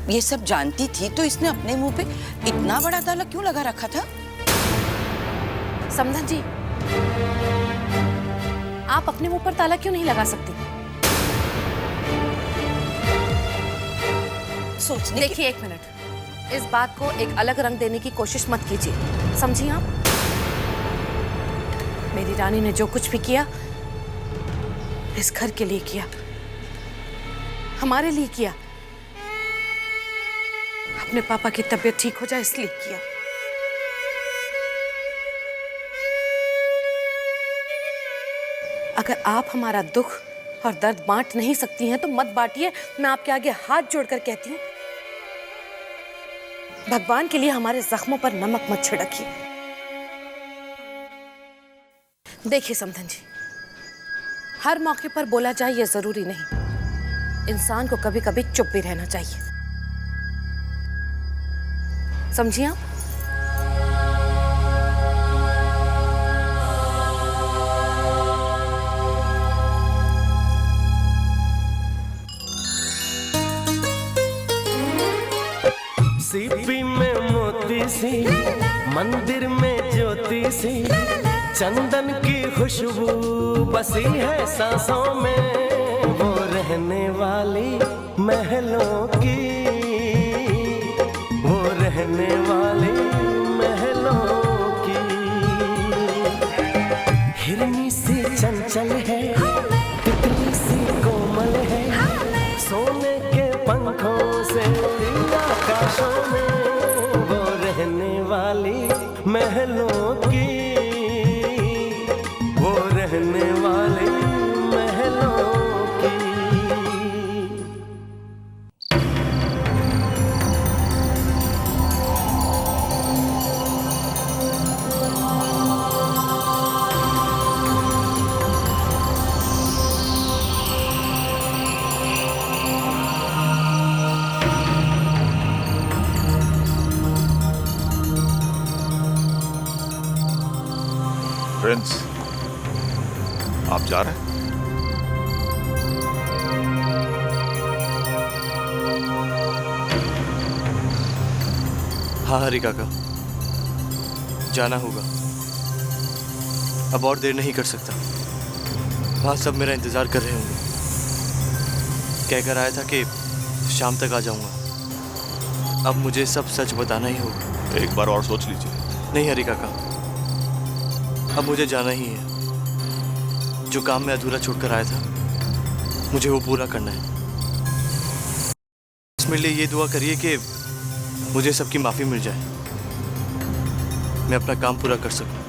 ये सब जानती थी तो इसने अपने मुंह पे इतना बड़ा ताला क्यों लगा रखा था? समधन जी, आप अपने मुंह पर ताला क्यों नहीं लगा सकती? सोचने देखिए एक मिनट, इस बात को एक अलग रंग देने की कोशिश मत कीजिए, समझी आप? मेरी रानी ने जो कुछ भी किया इस घर के लिए किया, हमारे लिए किया, अपने पापा की तबीयत ठीक हो जाए इसलिए किया। अगर आप हमारा दुख और दर्द बांट नहीं सकती हैं तो मत बांटिए। मैं आपके आगे हाथ जोड़कर कहती हूँ, भगवान के लिए हमारे जख्मों पर नमक मत छिड़किए। देखिए समधन जी, हर मौके पर बोला जाए ये जरूरी नहीं, इंसान को कभी कभी चुप भी रहना चाहिए, समझिए आप? सीपी में मोती सी, मंदिर में ज्योति सी, चंदन की खुशबू बसी है सांसों में, वो रहने वाली महलों की, वो रहने वाली महलों की। हिरनी सी चंचल है, तितली सी कोमल है, सोने के पंखों से उड़ी आकाशों में, वो रहने वाली महलों की, वो रहने वाली महलों की। प्रिंस, आप जा रहे हैं? हाँ हरी काका, जाना होगा। अब और देर नहीं कर सकता। वहाँ सब मेरा इंतजार कर रहे होंगे। कहकर आया था कि शाम तक आ जाऊंगा। अब मुझे सब सच बताना ही होगा। एक बार और सोच लीजिए। नहीं हरी काका, अब मुझे जाना ही है। जो काम मैं अधूरा छोड़कर आया था, मुझे वो पूरा करना है। मेरे लिए ये दुआ करिए कि मुझे सबकी माफ़ी मिल जाए, मैं अपना काम पूरा कर सकूं।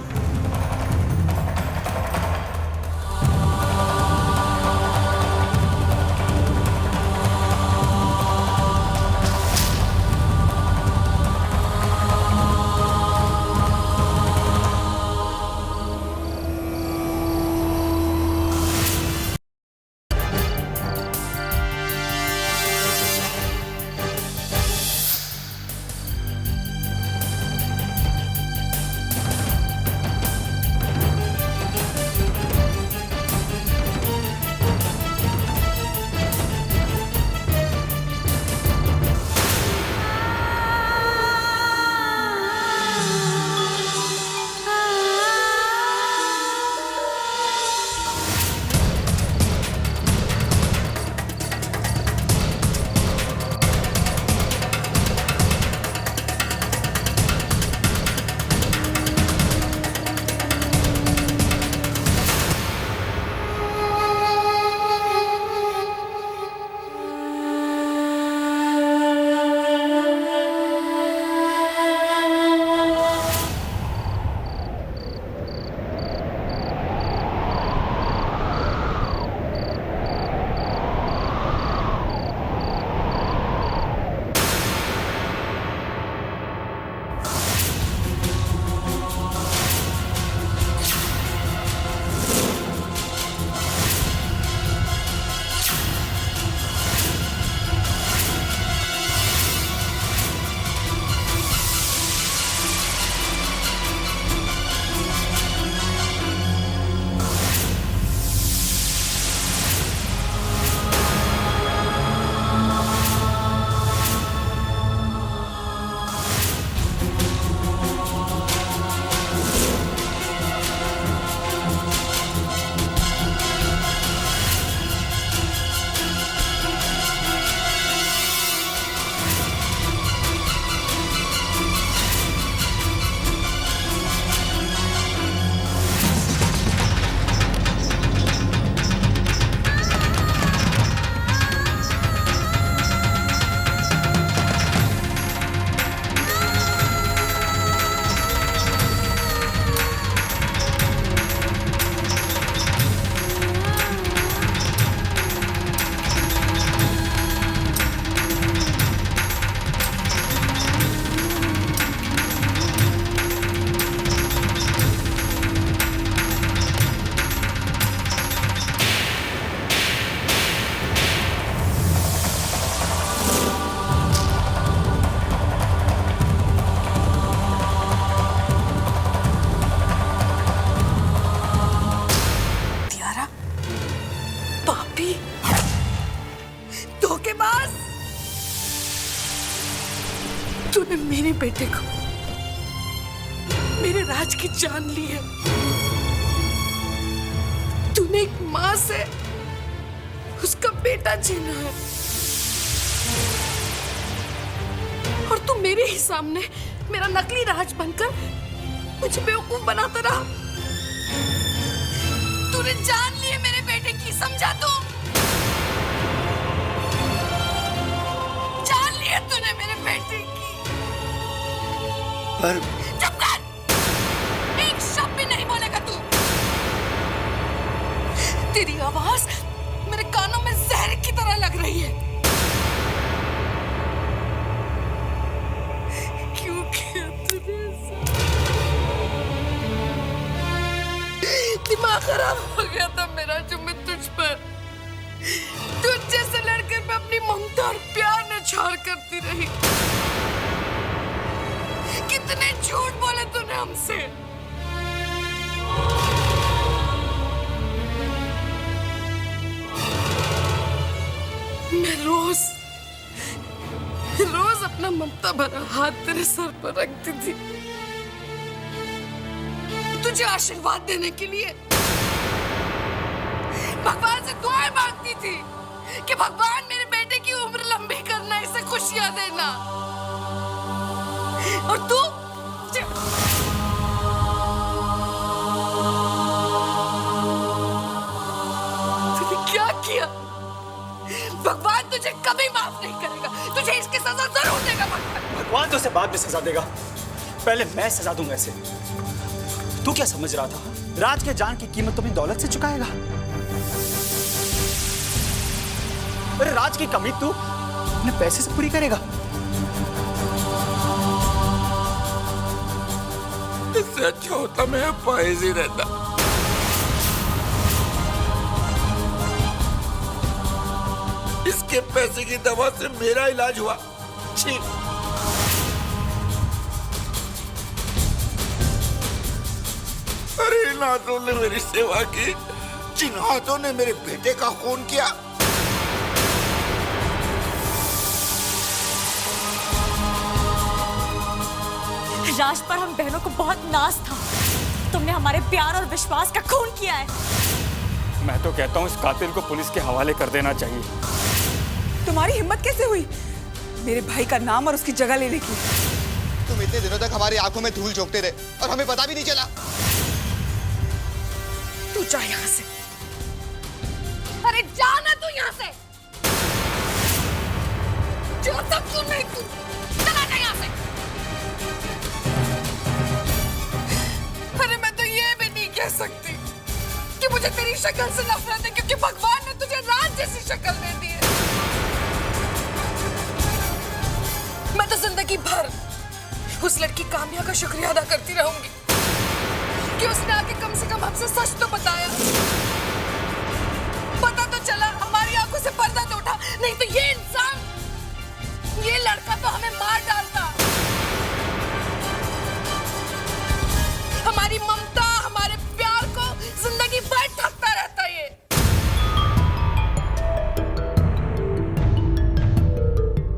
तूने मेरे बेटे को, मेरे राज की जान ली है। तूने एक माँ से उसका बेटा छीना है और तू मेरे ही सामने मेरा नकली राज बनकर मुझे बेवकूफ बनाता रहा। तूने जान ली है मेरे बेटे की, समझा तू? जान ली है तूने मेरे बेटे की। पर चुप कर, एक शब्द भी नहीं बोलेगा तू। तेरी आवाज मेरे कानों में जहर की तरह लग रही है। क्यों किया तूने ऐसा? दिमाग खराब हो गया था मेरा जो मैं तुझ पर, तुझ जैसे लड़के पे अपनी ममता और प्यार निछावर करती रही। कितने झूठ बोले तूने हमसे। मैं रोज अपना ममता भरा हाथ तेरे सर पर रखती थी, तुझे आशीर्वाद देने के लिए। भगवान से दुआएं मांगती थी कि भगवान मेरे बेटे की उम्र लंबी करना, इसे खुशियां देना। और तू तूने क्या किया? भगवान तुझे कभी माफ नहीं करेगा, तुझे इसकी सजा जरूर देगा। भगवान तो उसे बाद में सजा देगा, पहले मैं सजा दूंगा इसे। तू क्या समझ रहा था राज के जान की कीमत तुम्हें दौलत से चुकाएगा? अरे राज की कमी तू अपने पैसे से पूरी करेगा। इससे अच्छा होता मैं पाइज ही रहता। इसके पैसे की दवा से मेरा इलाज हुआ। छी। अरे इन हाथों ने मेरी सेवा की, जिन हाथों ने मेरे बेटे का खून किया। राज पर हम बहनों को बहुत नाज था। तुमने हमारे प्यार और विश्वास का खून किया है। मैं तो कहता हूँ इस कातिल को पुलिस के हवाले कर देना चाहिए। तुम्हारी हिम्मत कैसे हुई मेरे भाई का नाम और उसकी जगह लेने की? तुम इतने दिनों तक हमारी आंखों में धूल झोंकते रहे और हमें पता भी नहीं चला। तू जा यहाँ से। अरे जाना तू यहाँ से। जो सब तू नहीं, तू चला जा यहाँ से। अरे मैं तो ये भी नहीं कह सकती कि मुझे तेरी शक्ल से नफरत है, क्योंकि भगवान ने तुझे राज जैसी शक्ल दे दी है। मैं तो जिंदगी भर उस लड़की काम्या का शुक्रिया अदा करती रहूंगी कि उसने आके कम से कम हमसे सच तो बताया। पता तो चला, हमारी आंखों से पर्दा तो उठा, नहीं तो ये इंसान, ये लड़का तो हमें मार डालता। हमारी ममता, हमारे प्यार को जिंदगी भर ठगता रहता ये।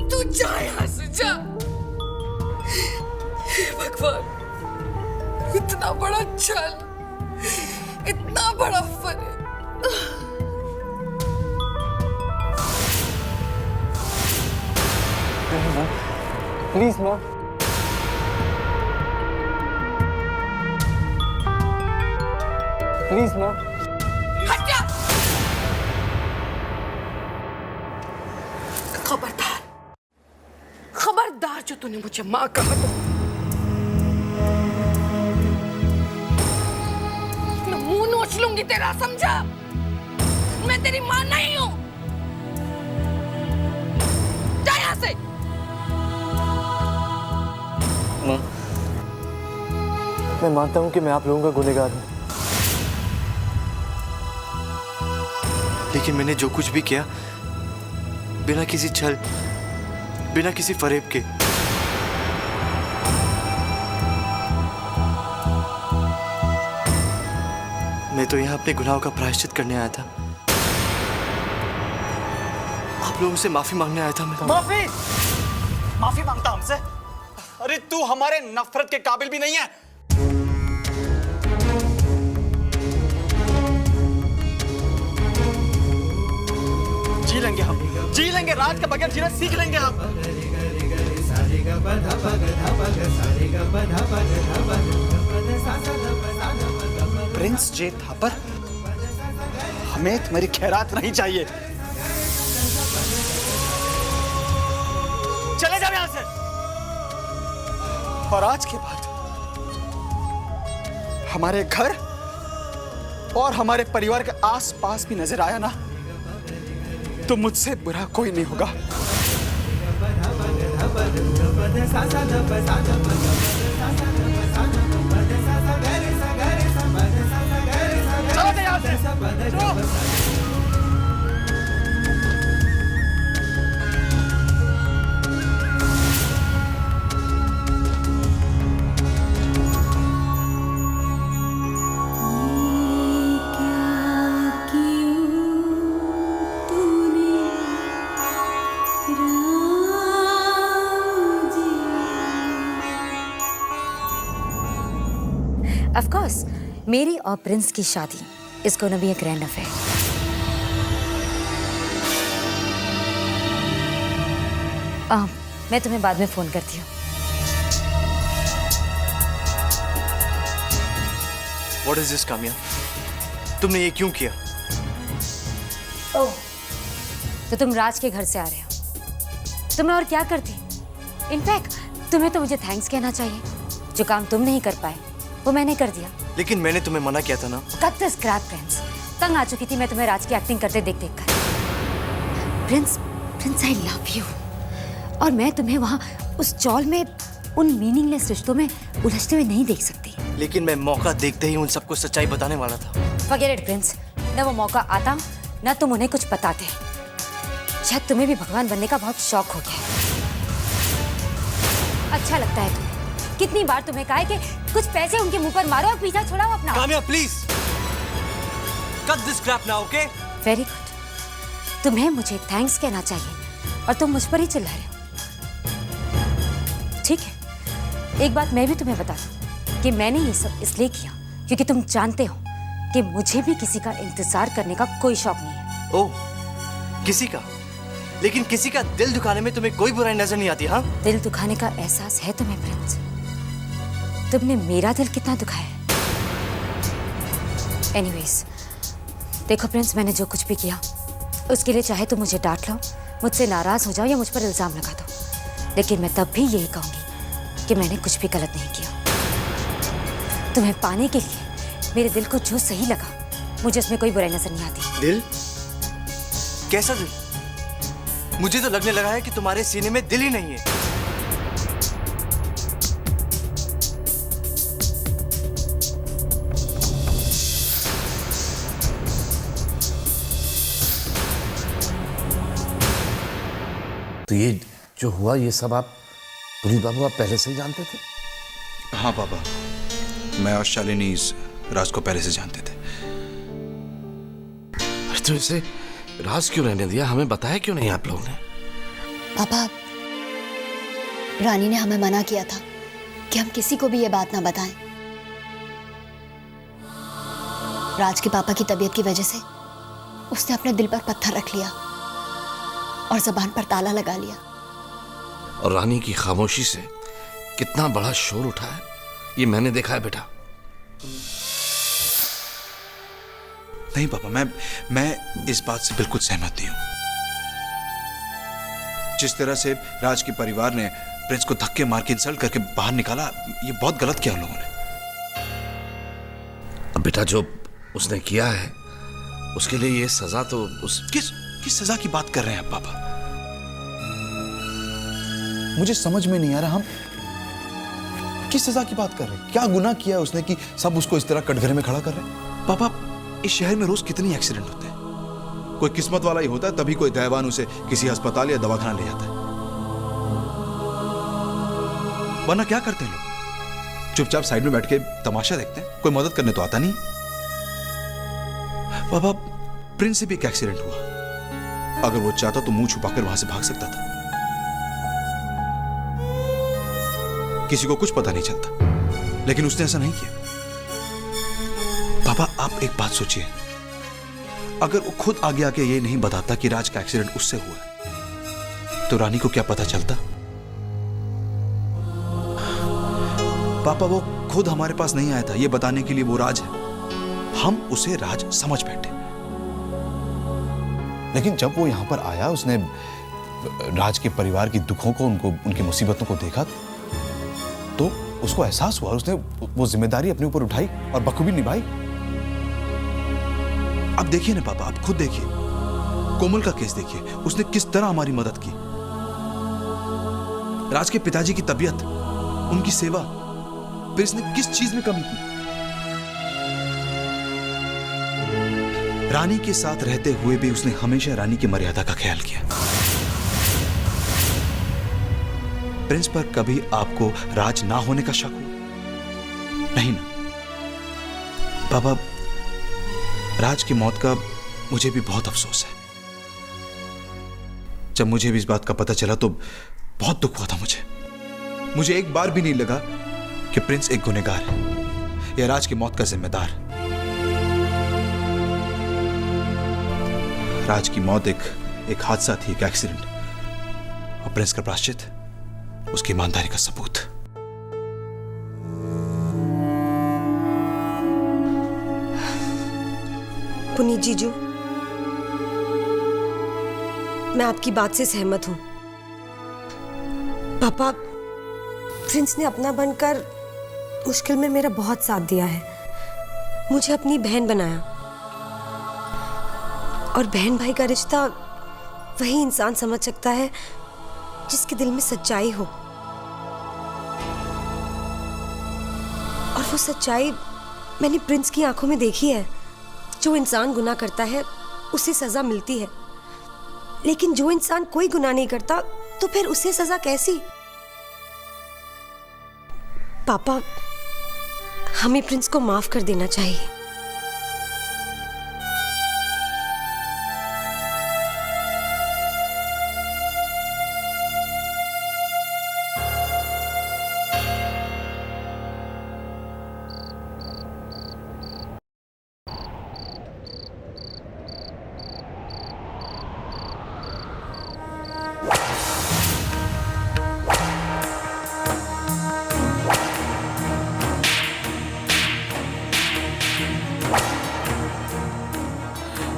तू जा यहाँ से, जा। हे भगवान, इतना बड़ा छल, इतना बड़ा फर्क। प्लीज माँ, प्लीज माँ। हट जा। खबरदार, खबरदार जो तूने मुझे माँ कहा तो मैं मुंह नोच लूंगी तेरा, समझा? मैं तेरी माँ नहीं हूं। जा यहाँ से। माँ, मैं मानता हूँ कि मैं आप लोगों का गुनहगार हूँ, लेकिन मैंने जो कुछ भी किया बिना किसी छल, बिना किसी फरेब के। मैं तो यहाँ अपने गुनाहों का प्रायश्चित करने आया था। आप लोगों से माफी मांगने आया था मैं। माफी मांगता हमसे? अरे तू हमारे नफरत के काबिल भी नहीं है। जी लेंगे हम, जी लेंगे, राज के बगैर जीना सीख लेंगे हम। प्रिंस जे थापर, हमें तुम्हारी खैरात नहीं चाहिए। चले जाओ यहां से। और आज के बाद हमारे घर और हमारे परिवार के आसपास भी नजर आया ना, तो मुझसे बुरा कोई नहीं होगा। चलो यहां से। Of course, मेरी और प्रिंस की शादी is gonna be a grand affair. मैं तुम्हें बाद में फोन करती हूँ। What is this, Kamya? तुमने ये क्यों किया? ओह, तो तुम राज के घर से आ रहे हो। तुम और क्या करती? इनफैक्ट तुम्हें तो मुझे थैंक्स कहना चाहिए। जो काम तुम नहीं कर पाए वो मैंने कर दिया। लेकिन मैंने तुम्हें मना किया था ना। कब तक स्क्रैप प्रिंस? तंग आ चुकी थी मैं तुम्हें राज की एक्टिंग करते देख देख कर। प्रिंस आई लव यू, और मैं तुम्हें वहाँ उस चौल में उन मीनिंगलेस रिश्तों में उलझते हुए नहीं देख सकती। लेकिन मैं मौका देखते ही उन सबको सच्चाई बताने वाला था। फॉरगेट इट प्रिंस, न वो मौका आता न तुम उन्हें कुछ बताते। शायद तुम्हें भी भगवान बनने का बहुत शौक हो गया है। अच्छा लगता है तुम्हें। कितनी बार तुम्हें कहा है कि कुछ पैसे उनके मुंह पर मारो और पीछा छुड़ाओ अपना। Kamya please cut this crap now, okay? Very good. तुम्हें मुझे थैंक्स कहना चाहिए और तुम मुझ पर ही चिल्ला रहे हो। ठीक है, एक बात मैं भी तुम्हें बता दूं कि मैंने ये सब इसलिए किया क्योंकि तुम जानते हो कि मुझे भी किसी का इंतजार करने का कोई शौक नहीं है। ओह, किसी का? लेकिन किसी का दिल दुखाने में तुम्हें कोई बुराई नजर नहीं आती? हाँ, दिल दुखाने का एहसास है तुम्हें प्रिंस। तुमने मेरा दिल कितना दुखाया है। एनीवेज, देखो प्रिंस, मैंने जो कुछ भी किया उसके लिए चाहे तुम मुझे डांट लो, मुझसे नाराज हो जाओ या मुझ पर इल्जाम लगा दो, लेकिन मैं तब भी यही कहूंगी कि मैंने कुछ भी गलत नहीं किया। तुम्हें पाने के लिए मेरे दिल को जो सही लगा, मुझे उसमें कोई बुराई नजर नहीं आती। दिल? कैसा दिल? मुझे तो लगने लगा है कि तुम्हारे सीने में दिल ही नहीं है। तो ये जो हुआ ये सब आप पुलिस बाबू आप पहले से ही जानते थे? हाँ पापा, मैं और शालिनी इस राज को पहले से जानते थे। तो इसे राज क्यों रहने दिया? हमें बताया क्यों नहीं आप लोगों ने? पापा, रानी ने हमें मना किया था कि हम किसी को भी ये बात ना बताएं। राज के पापा की तबीयत की वजह से उसने अपने दिल पर पत्थर रख लिया और जबान पर ताला लगा लिया। और रानी की खामोशी से कितना बड़ा शोर उठा है ये मैंने देखा है बेटा। नहीं पापा, मैं इस बात से बिल्कुल सहमत नहीं हूं। जिस तरह से राज के परिवार ने प्रिंस को धक्के मार के इंसल्ट करके बाहर निकाला, ये बहुत गलत किया उन लोगों ने। अब बेटा जो उसने किया है उसके लिए ये सजा तो किस सजा की बात कर रहे हैं आप पापा? मुझे समझ में नहीं आ रहा, हम किस सजा की बात कर रहे हैं? क्या गुनाह किया है उसने कि सब उसको इस तरह कटघरे में खड़ा कर रहे हैं? पापा, इस शहर में रोज कितनी एक्सीडेंट होते हैं। कोई किस्मत वाला ही होता है तभी कोई दयावान उसे किसी अस्पताल या दवाखाना ले जाता है, वरना क्या करते हैं लोग? चुपचाप साइड में बैठ के तमाशा देखते हैं, कोई मदद करने तो आता नहीं। पापा, प्रिंस से भी एक एक्सीडेंट हुआ, अगर वो चाहता तो मुंह छुपाकर वहां से भाग सकता था। किसी को कुछ पता नहीं चलता, लेकिन उसने ऐसा नहीं किया। पापा आप एक बात सोचिए, अगर वो खुद आगे आके ये नहीं बताता कि राज का एक्सीडेंट उससे हुआ है, तो रानी को क्या पता चलता? पापा वो खुद हमारे पास नहीं आया था ये बताने के लिए वो राज है, हम उसे राज समझ बैठे। लेकिन जब वो यहां पर आया, उसने राज के परिवार की दुखों को, उनकी मुसीबतों को देखा, तो उसको एहसास हुआ, उसने वो जिम्मेदारी अपने ऊपर उठाई और बखूबी निभाई। अब देखिए ना पापा, आप खुद देखिए, कोमल का केस देखिए, उसने किस तरह हमारी मदद की। राज के पिताजी की तबीयत, उनकी सेवा, फिर इसने किस चीज में कमी की? रानी के साथ रहते हुए भी उसने हमेशा रानी की मर्यादा का ख्याल किया। प्रिंस पर कभी आपको राज ना होने का शक हुआ? नहीं ना। पापा, राज की मौत का मुझे भी बहुत अफसोस है। जब मुझे भी इस बात का पता चला तो बहुत दुख हुआ था मुझे एक बार भी नहीं लगा कि प्रिंस एक गुनहगार है या राज की मौत का जिम्मेदार। राज की मौत एक हादसा थी, एक एक्सीडेंट, और प्रिंस का प्रायश्चित उसकी ईमानदारी का सबूत। पुनीत जीजू, मैं आपकी बात से सहमत हूं। पापा, प्रिंस ने अपना बनकर मुश्किल में मेरा बहुत साथ दिया है, मुझे अपनी बहन बनाया, और बहन भाई का रिश्ता वही इंसान समझ सकता है जिसके दिल में सच्चाई हो, और वो सच्चाई मैंने प्रिंस की आंखों में देखी है। जो इंसान गुनाह करता है उसे सजा मिलती है, लेकिन जो इंसान कोई गुनाह नहीं करता तो फिर उसे सजा कैसी? पापा, हमें प्रिंस को माफ कर देना चाहिए।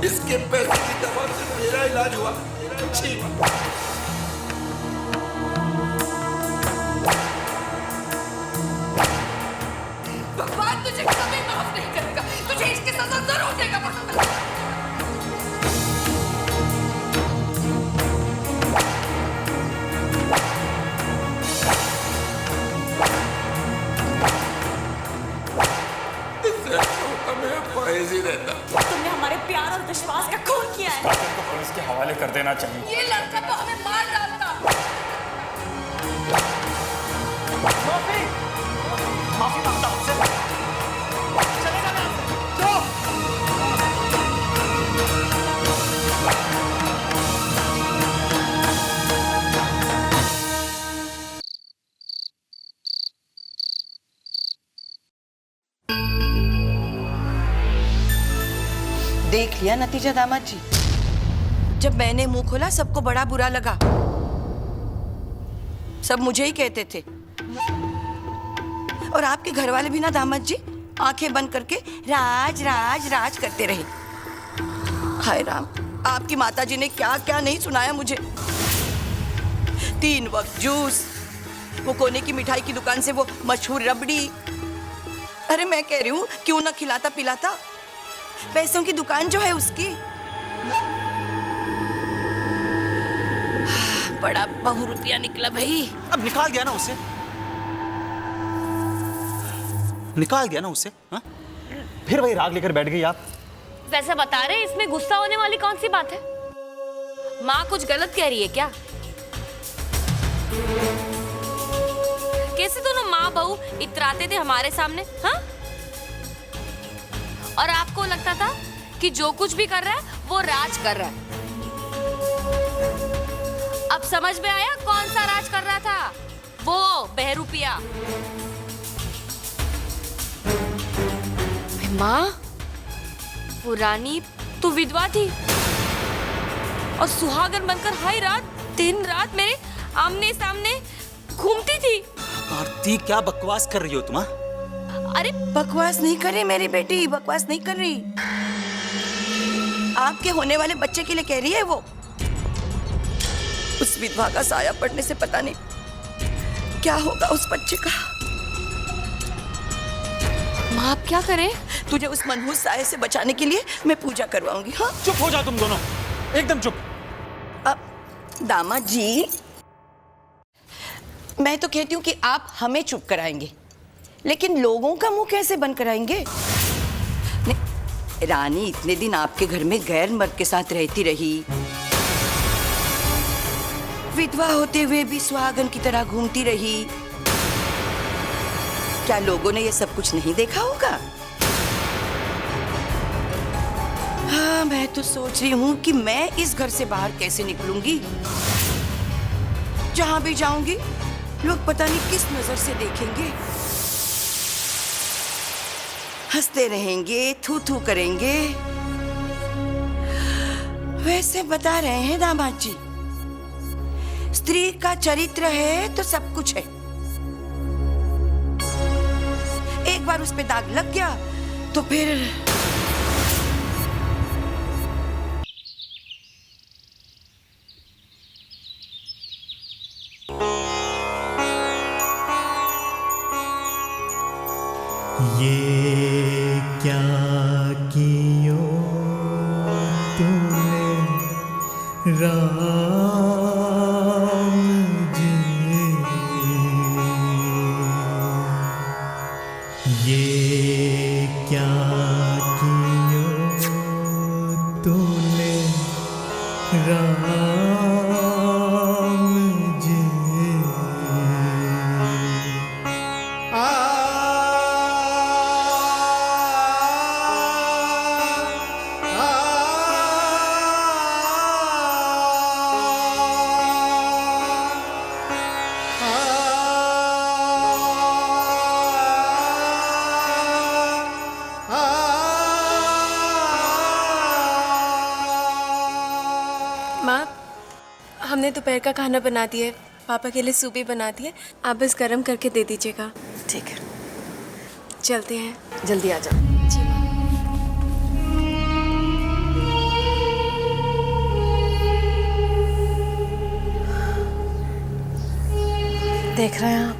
इसके पैसे की दवा से मेरा इलाज हुआ। भगवान तुझे कभी माफ नहीं करेगा, तुझे इसकी सजा जरूर देगा। तुमने हमारे प्यार और विश्वास का खून किया है। को पुलिस के हवाले कर देना चाहिए। ये लड़का तो हमें मार डालता। माफी मांगता हूं आपसे। चलेगा मैं आपसे। चलो। देख लिया नतीजा दामाद जी, जब मैंने मुंह खोला सबको बड़ा बुरा लगा, सब मुझे ही कहते थे, और आपके घर वाले भी ना दामाद जी आंखें बंद करके राज राज राज करते रहे। हाय राम, आपकी माताजी ने क्या क्या नहीं सुनाया मुझे। 3 वक्त जूस, वो कोने की मिठाई की दुकान से वो मशहूर रबड़ी। अरे मैं कह रही हूँ क्यों ना खिलाता पिलाता, पैसों की दुकान जो है उसकी। बड़ा बहुरुपिया निकला भाई। अब निकाल दिया ना उसे, निकाल दिया ना उसे। हाँ? फिर वही राग लेकर बैठ गई आप। वैसे बता रहे, इसमें गुस्सा होने वाली कौन सी बात है? माँ कुछ गलत कह रही है क्या? कैसे दोनों माँ बहू इतराते थे हमारे सामने, हाँ? और आपको लगता था कि जो कुछ भी कर रहा है वो राज कर रहा है। अब समझ में आया कौन सा राज कर रहा था? वो बहरूपिया। माँ, वो रानी तो विधवा थी और सुहागन बनकर हर रात दिन रात मेरे आमने सामने घूमती थी। आरती, क्या बकवास कर रही हो तुम? अरे बकवास नहीं कर रही मेरी बेटी, बकवास नहीं कर रही। आपके होने वाले बच्चे के लिए कह रही है वो। उस विधवा का साया पड़ने से पता नहीं क्या होगा उस बच्चे का। माँ, आप क्या करें? तुझे उस मनहूस साये से बचाने के लिए मैं पूजा करवाऊंगी। हाँ, चुप हो जाओ तुम दोनों, एकदम चुप। अब दामाद जी, मैं तो कहती हूँ कि आप हमें चुप कराएंगे, लेकिन लोगों का मुंह कैसे बंद कराएंगे? रानी इतने दिन आपके घर में गैर मर्द के साथ रहती रही, विधवा होते हुए भी सुहागन की तरह घूमती रही। क्या लोगों ने ये सब कुछ नहीं देखा होगा? हाँ, मैं तो सोच रही हूँ कि मैं इस घर से बाहर कैसे निकलूंगी। जहां भी जाऊंगी लोग पता नहीं किस नजर से देखेंगे, हंसते रहेंगे, थू थू करेंगे। वैसे बता रहे हैं दामाद जी, स्त्री का चरित्र है तो सब कुछ है। एक बार उस पे दाग लग गया तो फिर ये क्या कियो तूने राम जी, ये क्या कियो तूने राम जी। माँ, हमने दोपहर का खाना बना दिया है, पापा के लिए सूप भी बना दिए, आप बस गरम करके दे दीजिएगा। ठीक है, चलते हैं। जल्दी आ जाओ। जी माँ। देख रहे हैं आप,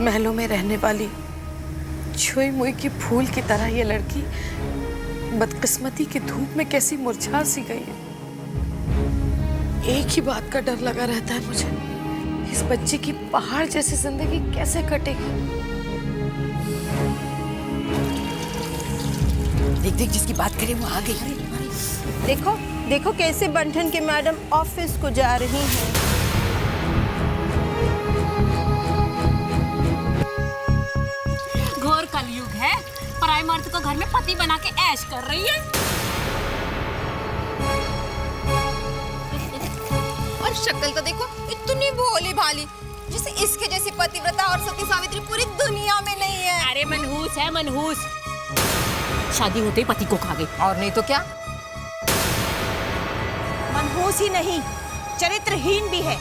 महलों में रहने वाली छुई मुई की फूल की तरह ये लड़की बदकिस्मती की धूप में कैसी मुरझा सी गई है। एक ही बात का डर लगा रहता है मुझे, इस बच्चे की पहाड़ जैसी जिंदगी कैसे कटेगी। देख देख, जिसकी बात करें वो आ गई। देखो देखो कैसे बंठन के मैडम ऑफिस को जा रही हैं। घोर कलयुग है, पराई मर्द को घर में पति बना के ऐश कर रही है। और शक्ल तो देखो, इतनी भोली भाली, जैसे इसके जैसी पतिव्रता और सती सावित्री पूरी दुनिया में नहीं है। अरे मनहूस है, मनहूस। शादी होते ही पति को खा गई। और नहीं तो क्या। मनहूस ही नहीं, चरित्रहीन भी है।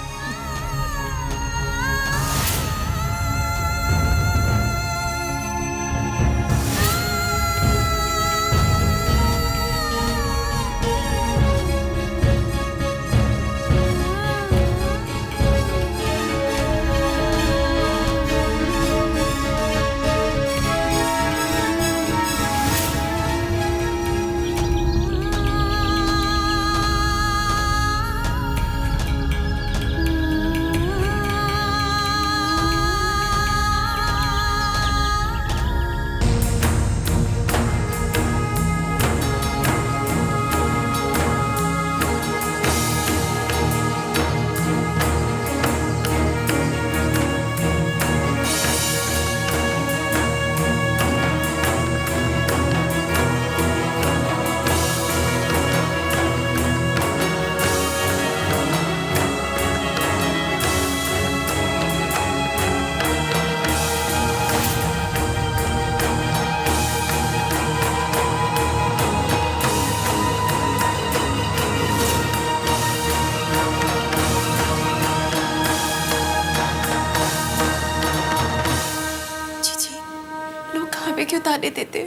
हमें क्यों ताने देते?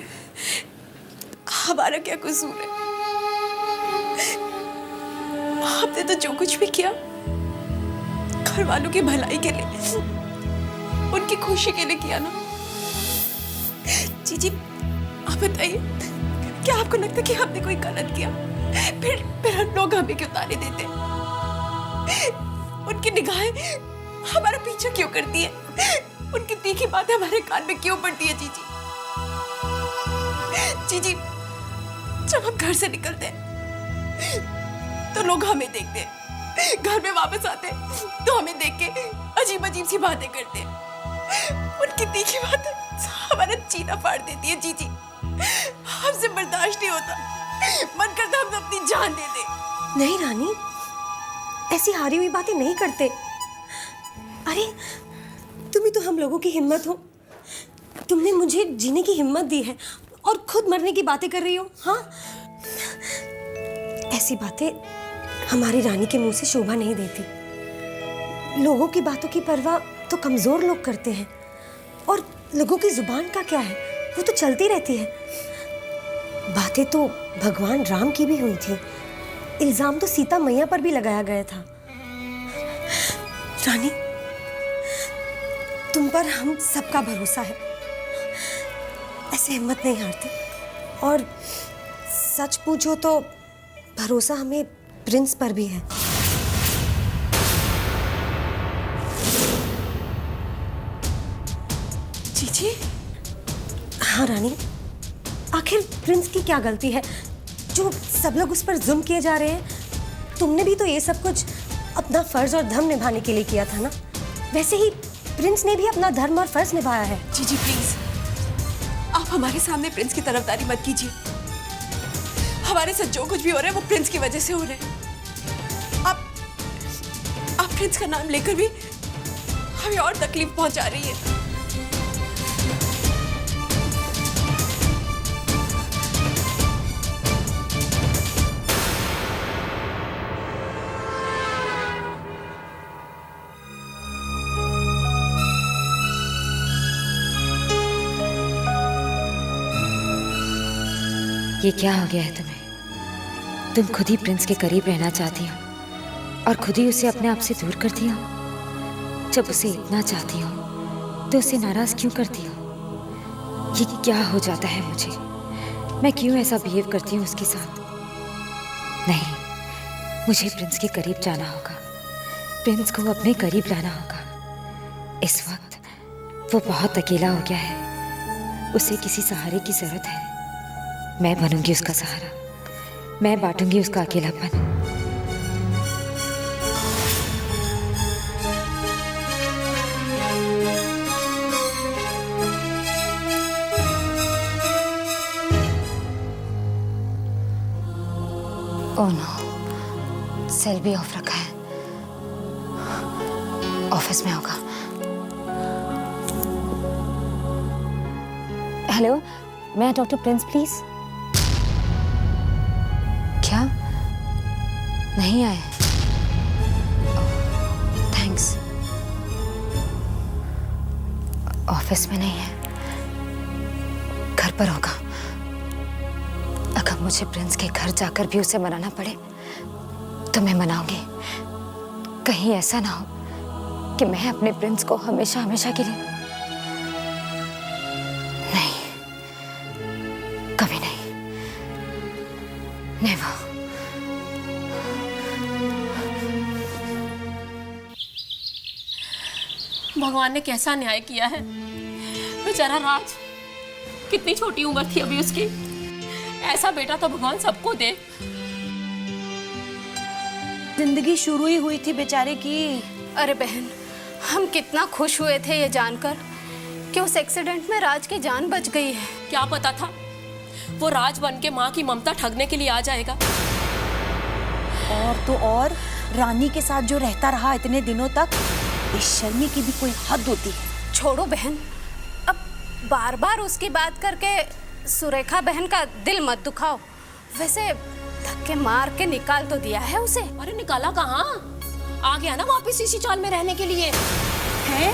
हमारा क्या कसूर है? आपने तो जो कुछ भी किया घर वालों की भलाई के लिए, उनकी खुशी के लिए किया ना। जी आप बताइए, क्या आपको लगता कि हमने कोई गलत किया? फिर लोग हमें क्यों ताने देते? उनकी निगाहें हमारा पीछा क्यों करती है? उनकी तीखी बातें हमारे कान में क्यों पड़ती है? जी जब हम घर से निकलते हैं तो लोग हमें देखते हैं, घर में वापस आते हैं तो हमें देख के अजीब अजीब सी बातें करते हैं। उनकी तीखी बातें हमारा जीना फाड़ देती है। जी हमसे बर्दाश्त नहीं होता, मन करता हम अपनी जान दे दे। नहीं रानी, ऐसी हारी हुई बातें नहीं करते। अरे तुम ही तो हम लोगों की हिम्मत हो। तुमने मुझे जीने की हिम्मत दी है और खुद मरने की बातें कर रही हो। हाँ, ऐसी बातें हमारी रानी के मुंह से शोभा नहीं देती। लोगों की बातों की परवाह तो कमजोर लोग करते हैं, और लोगों की जुबान का क्या है, वो तो चलती रहती है। बातें तो भगवान राम की भी हुई थी, इल्जाम तो सीता मैया पर भी लगाया गया था। रानी, तुम पर हम सबका भरोसा है, ऐसे हिम्मत नहीं हारते। और सच पूछो तो भरोसा हमें प्रिंस पर भी है। जी हाँ रानी, आखिर प्रिंस की क्या गलती है जो सब लोग उस पर जुल्म किए जा रहे हैं? तुमने भी तो ये सब कुछ अपना फर्ज और धर्म निभाने के लिए किया था ना। वैसे ही प्रिंस ने भी अपना धर्म और फर्ज निभाया है। जी प्लीज, आप हमारे सामने प्रिंस की तरफदारी मत कीजिए। हमारे साथ जो कुछ भी हो रहा है वो प्रिंस की वजह से हो रहा है। आप प्रिंस का नाम लेकर भी हमें और तकलीफ पहुंचा रही है। ये क्या हो गया है तुम्हें? तुम खुद ही प्रिंस के करीब रहना चाहती हो और खुद ही उसे अपने आप से दूर करती हो। जब उसे इतना चाहती हो तो उसे नाराज क्यों करती हो? ये क्या हो जाता है मुझे? मैं क्यों ऐसा बिहेव करती हूँ उसके साथ? नहीं, मुझे प्रिंस के करीब जाना होगा, प्रिंस को अपने करीब लाना होगा। इस वक्त वो बहुत अकेला हो गया है, उसे किसी सहारे की जरूरत है। मैं बनूंगी उसका सहारा, मैं बांटूंगी उसका अकेलापन। ओह नो, सेल भी ऑफ रखा है। ऑफिस में होगा। हेलो, मैं डॉक्टर प्रिंस प्लीज। क्या नहीं आए? थैंक्स। ऑफिस में नहीं है, घर पर होगा। अगर मुझे प्रिंस के घर जाकर भी उसे मनाना पड़े तो मैं मनाऊंगी। कहीं ऐसा ना हो कि मैं अपने प्रिंस को हमेशा हमेशा के लिए, नहीं, कभी नहीं, नेवर। भगवान ने कैसा न्याय किया है। बेचारा राज, कितनी छोटी उम्र थी अभी उसकी। ऐसा बेटा तो भगवान सबको दे। जिंदगी शुरू ही हुई थी बेचारे की। अरे बहन, हम कितना खुश हुए थे ये जानकर कि उस एक्सीडेंट में राज की जान बच गई है। क्या पता था वो राज बन के माँ की ममता ठगने के लिए आ जाएगा। और तो और रानी के साथ जो रहता रहा इतने दिनों तक, इस शर्मी की भी कोई हद होती है। छोड़ो बहन, अब बार बार उसकी बात करके सुरेखा बहन का दिल मत दुखाओ। वैसे धक्के मार के निकाल तो दिया है उसे। अरे निकाला कहाँ, आ गया ना वापस इसी चाल में रहने के लिए। है?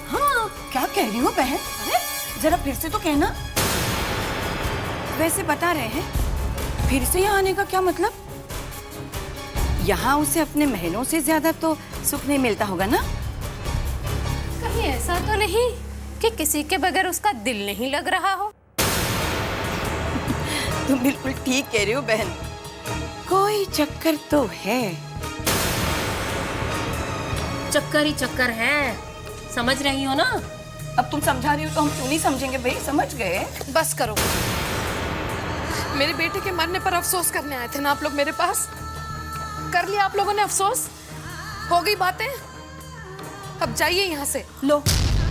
हाँ, क्या कह रही हो बहन? अरे जरा फिर से तो कहना। वैसे बता रहे हैं, फिर से यहाँ आने का क्या मतलब? यहाँ उसे अपने महलों से ज्यादा तो सुख नहीं मिलता होगा ना? कहीं ऐसा तो नहीं कि किसी के बगैर उसका दिल नहीं लग रहा हो? तुम बिल्कुल ठीक कह रही हो बहन, कोई चक्कर तो है। चक्कर ही चक्कर है, समझ रही हो ना? अब तुम समझा रही हो तो हम क्यों नहीं समझेंगे भाई, समझ गए। बस करो। मेरे बेटे के मरने पर अफसोस करने आए थे ना आप लोग मेरे पास? कर लिया आप लोगों ने अफसोस? हो गई बातें? अब जाइए यहाँ से। लो,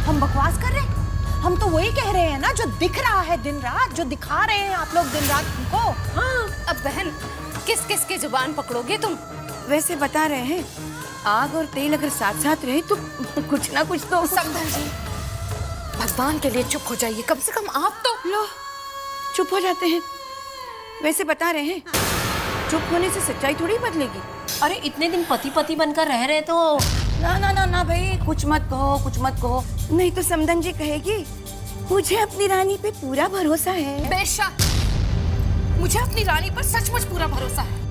हम बकवास कर रहे हैं? हम तो वही कह रहे हैं ना जो दिख रहा है दिन रात, जो दिखा रहे हैं आप लोग दिन रात हमको। हाँ, अब बहन किस किस की जुबान पकड़ोगे तुम? वैसे बता रहे हैं, आग और तेल अगर साथ साथ रहे तो कुछ ना कुछ तो। समधन जी, भगवान के लिए चुप हो जाइए, कम से कम आप तो। लो, चुप हो जाते हैं। वैसे बता रहे हैं, चुप होने से सच्चाई थोड़ी बदलेगी। अरे इतने दिन पति पति बनकर रह रहे तो। ना ना ना ना भाई, कुछ मत कहो, कुछ मत कहो, नहीं तो समधन जी कहेगी मुझे अपनी रानी पे पूरा भरोसा है। बेशक, मुझे अपनी रानी पर सचमुच पूरा भरोसा है।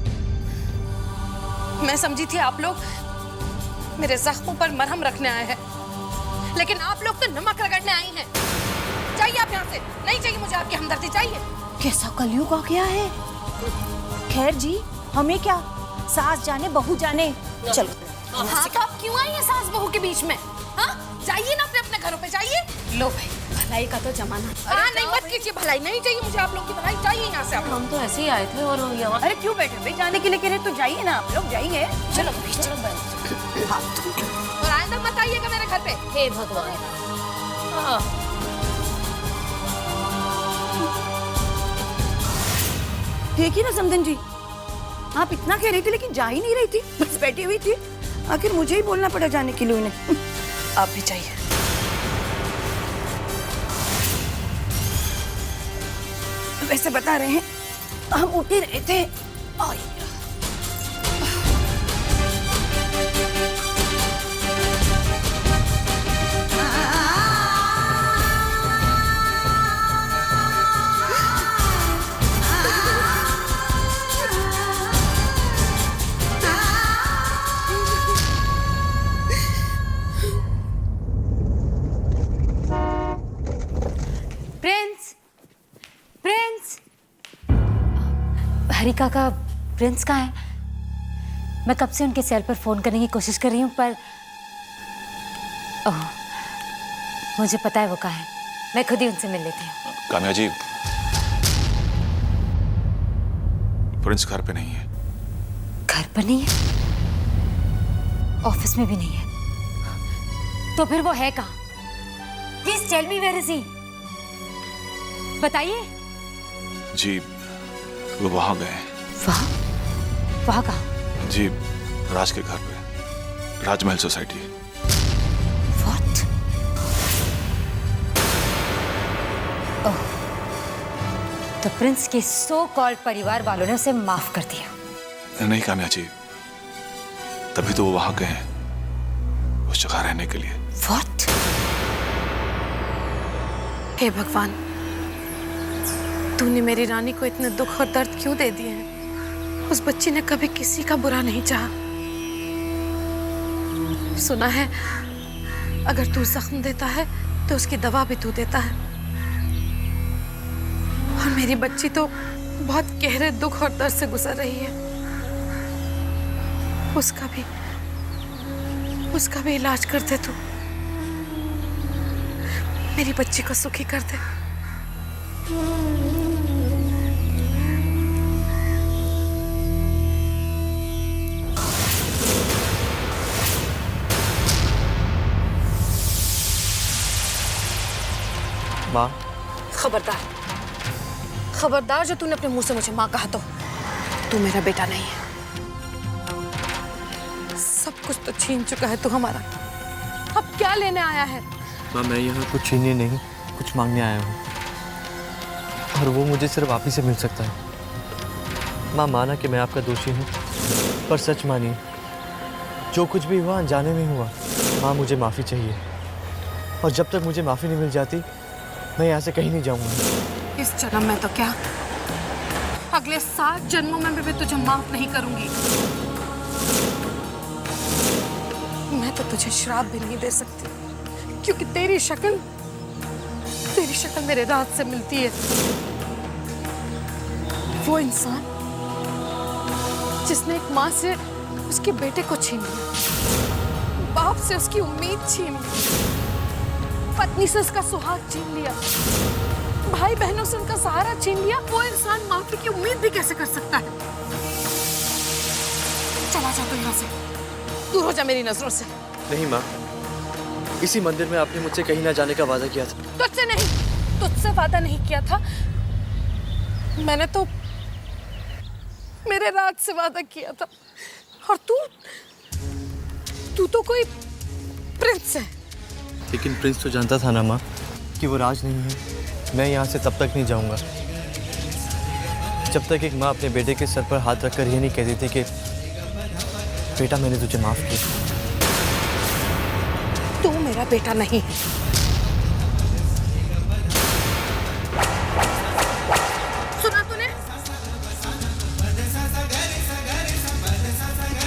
मैं समझी थी आप लोग मेरे जख्मों पर मरहम रखने आए हैं, लेकिन आप लोग तो नमक रगड़ने आई हैं। जाइए आप यहाँ से, नहीं चाहिए मुझे आपकी हमदर्दी, चाहिए। कैसा कलयुग आ गया है। खैर जी, हमें क्या, सास जाने बहू जाने। चलो। हाँ, तो आप क्यों आई हैं सास बहू के बीच में? हाँ, जाइए ना अपने अपने घरों पे, जाइए। लो भाई, भलाई का तो जमाना। हाँ, नहीं मत कीजिए भलाई, नहीं चाहिए मुझे आप लोग की भलाई, जाइए यहाँ से आप। हम तो ऐसे ही आए थे और यहाँ। अरे क्यों बैठे भाई, जाने के लिए कह रहे तो जाइए ना आप लोग, जाइए। चलो और आइंदा मत आइएगा मेरे घर पे। हे भगवान। हाँ। देखिए ना समधन जी, आप इतना कह रही थी लेकिन जा ही नहीं रही थी, बस बैठी हुई थी। आखिर मुझे ही बोलना पड़ा जाने के लिए उन्हें। आप भी चाहिए। वैसे बता रहे हैं, हम उठे रहे थे। Prince, Prince. हरी काका, प्रिंस कहाँ है? मैं कब से उनके सेल पर फोन करने की कोशिश कर रही हूँ पर ओह, मुझे पता है वो कहाँ है। मैं खुद ही उनसे मिल लेती हूँ। काम्या जी, प्रिंस घर पे नहीं है। घर पर नहीं है? ऑफिस में भी नहीं है? तो फिर वो है कहाँ? Please tell me where is he. बताइए। जी, वो वहां गए। वहाँ? वहाँ कहाँ? जी, राज के घर पे, राजमहल सोसाइटी। What? ओह, तो प्रिंस के सो कॉल्ड परिवार वालों ने उसे माफ कर दिया। नहीं काम्या जी, तभी तो वो वहां गए हैं, उस जगह रहने के लिए। What? हे भगवान, तूने मेरी रानी को इतने दुख और दर्द क्यों दे दिए हैं? उस बच्ची ने कभी किसी का बुरा नहीं चाहा। सुना है अगर तू जख्म देता है तो उसकी दवा भी तू देता है, और मेरी बच्ची तो बहुत गहरे दुख और दर्द से गुजर रही है। उसका भी इलाज कर दे तू, मेरी बच्ची को सुखी कर दे। माँ, खबरदार, खबरदार, जो तूने अपने मुंह से मुझे माँ कहा तो तू मेरा बेटा नहीं है। सब कुछ तो छीन चुका है तू हमारा, अब क्या लेने आया है? माँ, मैं यहाँ कुछ छीनने नहीं, कुछ मांगने आया हूँ, और वो मुझे सिर्फ आप ही से मिल सकता है। माँ, माना कि मैं आपका दोषी हूँ, पर सच मानिए, जो कुछ भी हुआ अनजाने में हुआ। माँ, मुझे माफ़ी चाहिए। और जब तक मुझे माफ़ी नहीं मिल जाती मैं यहाँ से कहीं नहीं जाऊँगा। इस जन्म में तो क्या, अगले 7 जन्मों में भी तुझे माफ नहीं करूंगी। मैं तो तुझे श्राप भी नहीं दे सकती, क्योंकि तेरी शक्ल मेरे राज से मिलती है। वो इंसान जिसने एक माँ से उसके बेटे को छीन लिया, बाप से उसकी उम्मीद छीन ली, पत्नी से उसका सुहाग छीन लिया, भाई बहनों से उनका सहारा छीन लिया, वो इंसान माफी की उम्मीद भी कैसे कर सकता है? चला जा तू यहाँ से, दूर हो जा मेरी नजरों से। नहीं माँ, इसी मंदिर में आपने मुझसे कहीं ना जाने का वादा किया था। तुझसे नहीं, तुझसे वादा नहीं किया था, मैंने तो मेरे राज से वादा किया था। और तू तो कोई प्रिंस है। लेकिन प्रिंस तो जानता था ना माँ कि वो राज नहीं है। मैं यहाँ से तब तक नहीं जाऊँगा जब तक एक माँ अपने बेटे के सर पर हाथ रखकर ये नहीं कह देती कि बेटा मैंने तुझे माफ किया। तू मेरा बेटा नहीं है। सुना तूने?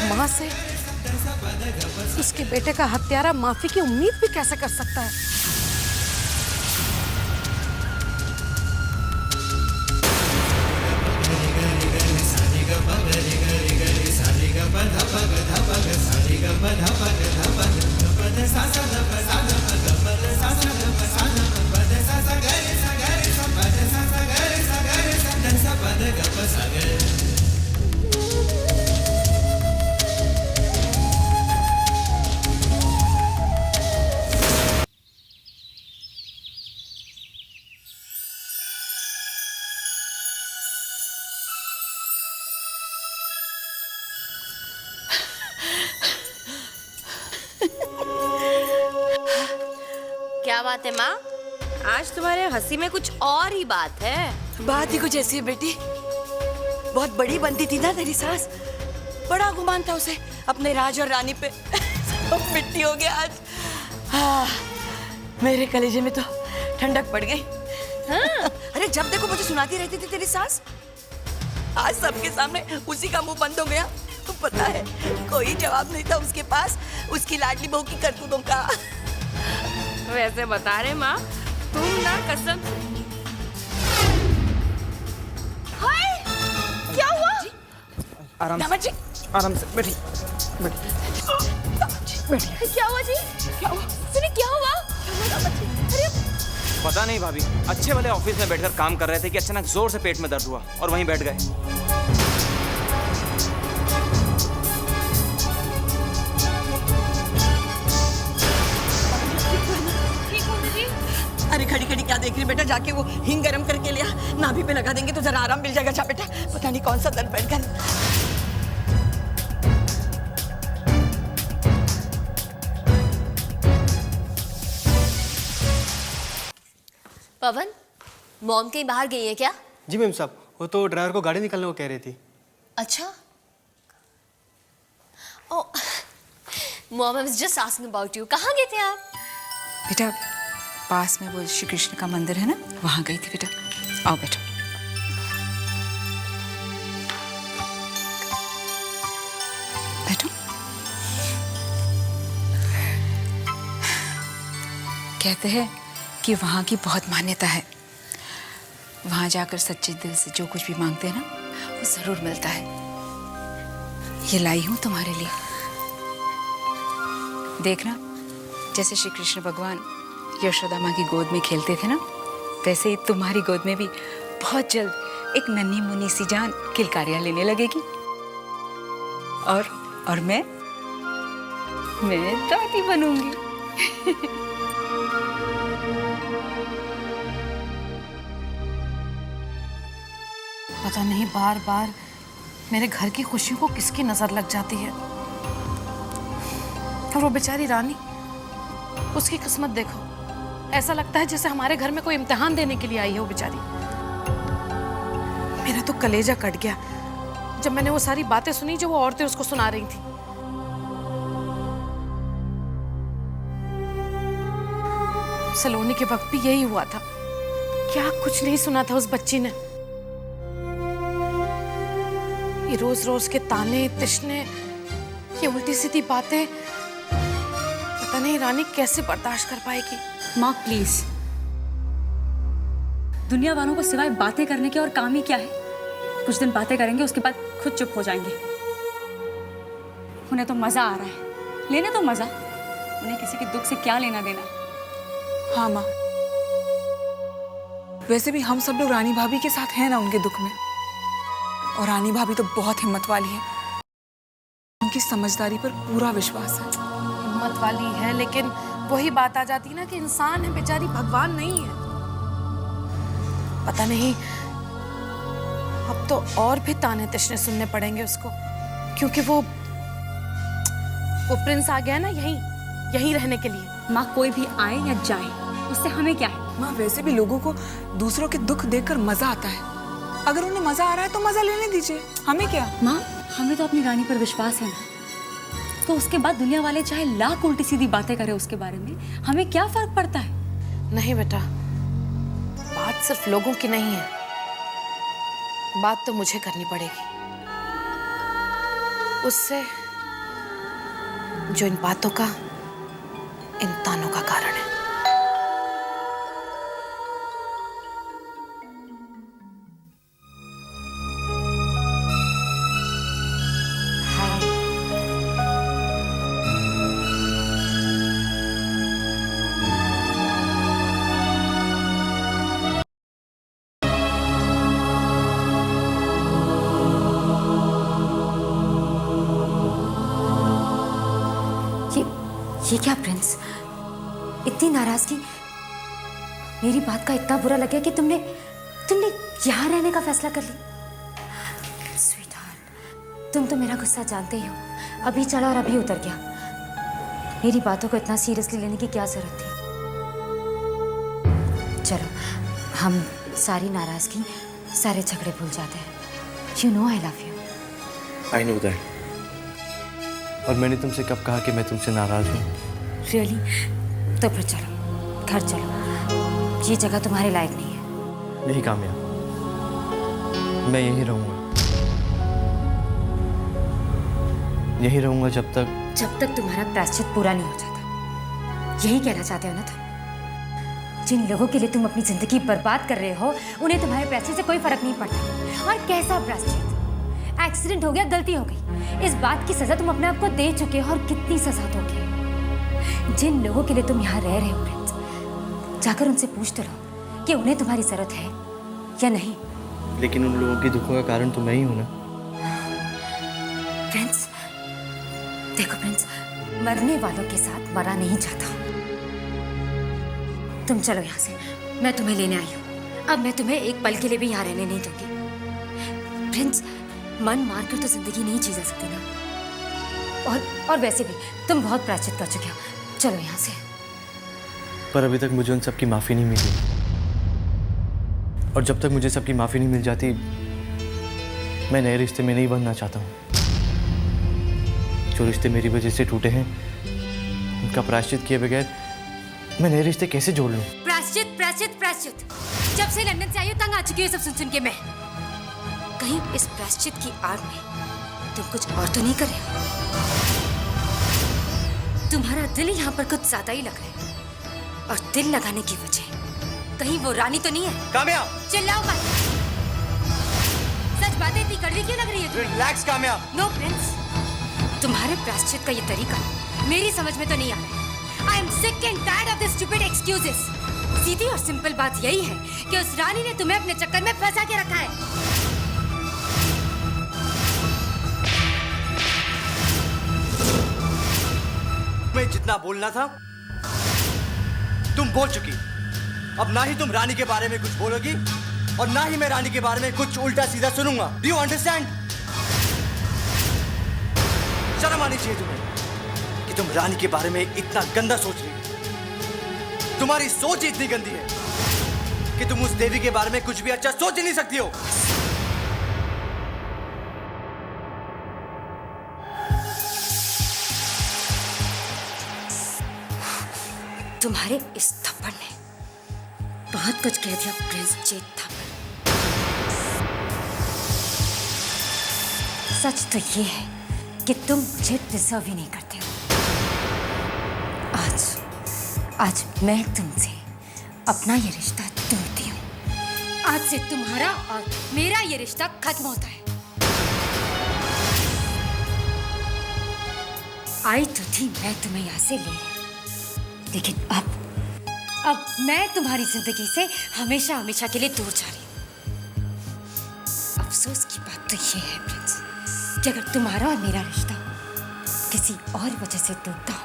माँ से उसके बेटे का हत्यारा माफी की उम्मीद भी कैसे कर सकता है? क्या बात है माँ? आज तुम्हारे हंसी में कुछ और ही बात है। बात ही कुछ ऐसी है बेटी, बहुत बड़ी बनती थी ना तेरी सास, बड़ा गुमान था उसे अपने राज और रानी पे। सब मिट्टी हो गया आज। हाँ, मेरे कलेजे में तो ठंडक पड़ गई। हाँ। अरे जब देखो मुझे सुनाती रहती थी तेरी सास, आज सबके सामने उसी का मुंह बंद हो गया। तो पता है कोई जवाब नहीं था उसके पास उसकी लाडली बहू की करतूतों का। वैसे बता रहे माँ, तुम ना कसम से। हाय, क्या हुआ? आराम से बैठी। क्या हुआ जी? क्या हुआ? सुनिए क्या हुआ? अरे पता नहीं भाभी, अच्छे वाले ऑफिस में बैठकर काम कर रहे थे कि अचानक जोर से पेट में दर्द हुआ और वहीं बैठ गए। अरे खड़ी खड़ी क्या देख रही बेटा, जाके वो हिंग गरम करके लिया, नाभि पे लगा देंगे तो जरा आराम मिल जाएगा। जा बेटा, पता नहीं कौन सा दर्द बैठ गया। पवन, मॉम कहीं बाहर गई है क्या? जी मैम साहब, वो तो ड्राइवर को गाड़ी निकालने को कह रही थी। अच्छा। Oh, mom, I was just asking about you. कहाँ गए थे आप? बेटा पास में वो श्री कृष्ण का मंदिर है ना, वहां गई थी बेटा। आओ बेटा। बैठो। कहते हैं कि वहां की बहुत मान्यता है, वहां जाकर सच्चे दिल से जो कुछ भी मांगते हैं ना वो जरूर मिलता है। ये लाई हूं तुम्हारे लिए। देखना, जैसे श्री कृष्ण भगवान यशोदा माँ की गोद में खेलते थे ना, वैसे ही तुम्हारी गोद में भी बहुत जल्द एक नन्ही मुन्नी सी जान किलकारियां लेने लगेगी। और मैं दादी बनूंगी। पता नहीं बार बार मेरे घर की खुशियों को किसकी नजर लग जाती है। और वो बेचारी रानी, उसकी किस्मत देखो, ऐसा लगता है जैसे हमारे घर में कोई इम्तिहान देने के लिए आई है वो बेचारी। मेरा तो कलेजा कट गया जब मैंने वो सारी बातें सुनी जो वो औरतें उसको सुना रही थी। सलोनी के वक्त भी यही हुआ था। क्या कुछ नहीं सुना था उस बच्ची ने? ये रोज रोज के ताने तिश्ने, ये उल्टी सीधी बातें, पता नहीं रानी कैसे बर्दाश्त कर पाएगी। माँ प्लीज, दुनिया वालों को सिवाय बातें करने के और काम ही क्या है? कुछ दिन बातें करेंगे, उसके बाद खुद चुप हो जाएंगे। उन्हें तो मजा आ रहा है, लेने तो मजा। उन्हें किसी के दुख से क्या लेना देना। हाँ माँ, वैसे भी हम सब लोग रानी भाभी के साथ हैं ना उनके दुख में। और रानी भाभी तो बहुत हिम्मत वाली है, उनकी समझदारी पर पूरा विश्वास है। हिम्मत वाली है, लेकिन वही बात आ जाती है ना कि इंसान है बेचारी, भगवान नहीं है। पता नहीं अब तो और भी ताने तिश्ने सुनने पड़ेंगे उसको, क्योंकि वो प्रिंस आ गया ना यहीं रहने के लिए। माँ कोई भी आए या जाए, उससे हमें क्या है? माँ वैसे भी लोगों को दूसरों के दुख देखकर मजा आता है। अगर उन्हें मजा आ रहा है तो मजा लेने दीजिए, हमें क्या। माँ हमें तो अपनी रानी पर विश्वास है ना, तो उसके बाद दुनिया वाले चाहे लाख उल्टी सीधी बातें करें उसके बारे में, हमें क्या फर्क पड़ता है? नहीं बेटा, बात सिर्फ लोगों की नहीं है, बात तो मुझे करनी पड़ेगी उससे, जो इन बातों का, इन तानों का कारण है। ये क्या प्रिंस, इतनी नाराजगी? मेरी बात का इतना बुरा लगा कि तुमने यहाँ रहने का फैसला कर लिया? स्वीटहार्ट, तुम तो मेरा गुस्सा जानते ही हो, अभी चढ़ा और अभी उतर गया। मेरी बातों को इतना सीरियसली लेने की क्या जरूरत थी? चलो हम सारी नाराजगी, सारे झगड़े भूल जाते हैं। You know I love you. I know that. और मैंने तुमसे कब कहा कि मैं तुमसे नाराज हूँ? रियली? तो फिर चलो घर चलो, ये जगह तुम्हारे लायक नहीं है। नहीं कामया, मैं यहीं रहूँगा, यहीं रहूँगा जब तक तुम्हारा प्रायश्चित पूरा नहीं हो जाता। यही कहना चाहते हो ना तुम? जिन लोगों के लिए तुम अपनी जिंदगी बर्बाद कर रहे हो, उन्हें तुम्हारे प्रायश्चित से कोई फर्क नहीं पड़ता। और कैसा प्रायश्चित? एक्सीडेंट हो गया, गलती हो गई, इस बात की सजा तुम अपने आप को दे चुके हो। और कितनी सजा दोगे? जिन लोगों के लिए तुम यहाँ रह रहे हो प्रिंस, जाकर उनसे पूछते रहो कि उन्हें तुम्हारी जरूरत है या नहीं। लेकिन उन लोगों के दुखों का कारण तो मैं ही हूं ना। प्रिंस देखो प्रिंस, मरने वालों के साथ मरा नहीं जाता। तुम चलो यहाँ से, मैं तुम्हें लेने आई हूँ। अब मैं तुम्हें एक पल के लिए भी यहाँ रहने नहीं दूंगी। प्रिंस, मन मारकर तो जिंदगी नहीं जी जा सकती ना। और वैसे भी तुम बहुत प्रायश्चित कर चुके हो, चलो यहाँ से। पर अभी तक मुझे उन सबकी माफ़ी नहीं मिली, और जब तक मुझे सबकी माफ़ी नहीं मिल जाती, मैं नए रिश्ते में नहीं बनना चाहता हूँ। जो रिश्ते मेरी वजह से टूटे हैं, उनका प्रायश्चित किए बगैर मैं नए रिश्ते कैसे जोड़ लूँ? प्रायश्चित प्रायश्चित प्रायश्चित, जब से लंदन से आई हूँ तंग आ चुकी हूँ सब सुन के मैं। कहीं इस प्रायश्चित की आड़ में तुम कुछ और तो नहीं कर रहे हो? तुम्हारा दिल यहाँ पर कुछ ज्यादा ही लग रहा है, और दिल लगाने की वजह कहीं वो रानी तो नहीं है? काम्या! चिल्लाओ मत। सच बातें इतनी कड़वी क्यों लग रही है तुम्हें? रिलैक्स काम्या। नो प्रिंस, तुम्हारे प्रायश्चित का ये तरीका मेरी समझ में तो नहीं आ रहा है। I am sick and tired of this stupid excuses. सीधी और सिंपल बात यही है कि उस रानी ने तुम्हें अपने चक्कर में फंसा के रखा है। मैं जितना बोलना था तुम बोल चुकी। अब ना ही तुम रानी के बारे में कुछ बोलोगी, और ना ही मैं रानी के बारे में कुछ उल्टा सीधा सुनूंगा। Do you understand? शर्म आनी चाहिए तुम्हें कि तुम रानी के बारे में इतना गंदा सोच रही हो। तुम्हारी सोच इतनी गंदी है कि तुम उस देवी के बारे में कुछ भी अच्छा सोच ही नहीं सकती हो। तुम्हारे इस थप्पड़ ने बहुत कुछ कह दिया प्रिंस चेत थप्पड़। सच तो ये है कि तुम मुझे डिजर्व ही नहीं करते हो। आज मैं तुमसे अपना ये रिश्ता तोड़ती हूँ। आज से तुम्हारा और मेरा ये रिश्ता खत्म होता है। आई तो थी मैं तुम्हें यहाँ से ले, लेकिन अब मैं तुम्हारी जिंदगी से हमेशा हमेशा के लिए दूर जा रही हूँ। अफसोस की बात तो ये है प्रिंस कि अगर तुम्हारा और मेरा रिश्ता किसी और वजह से टूटता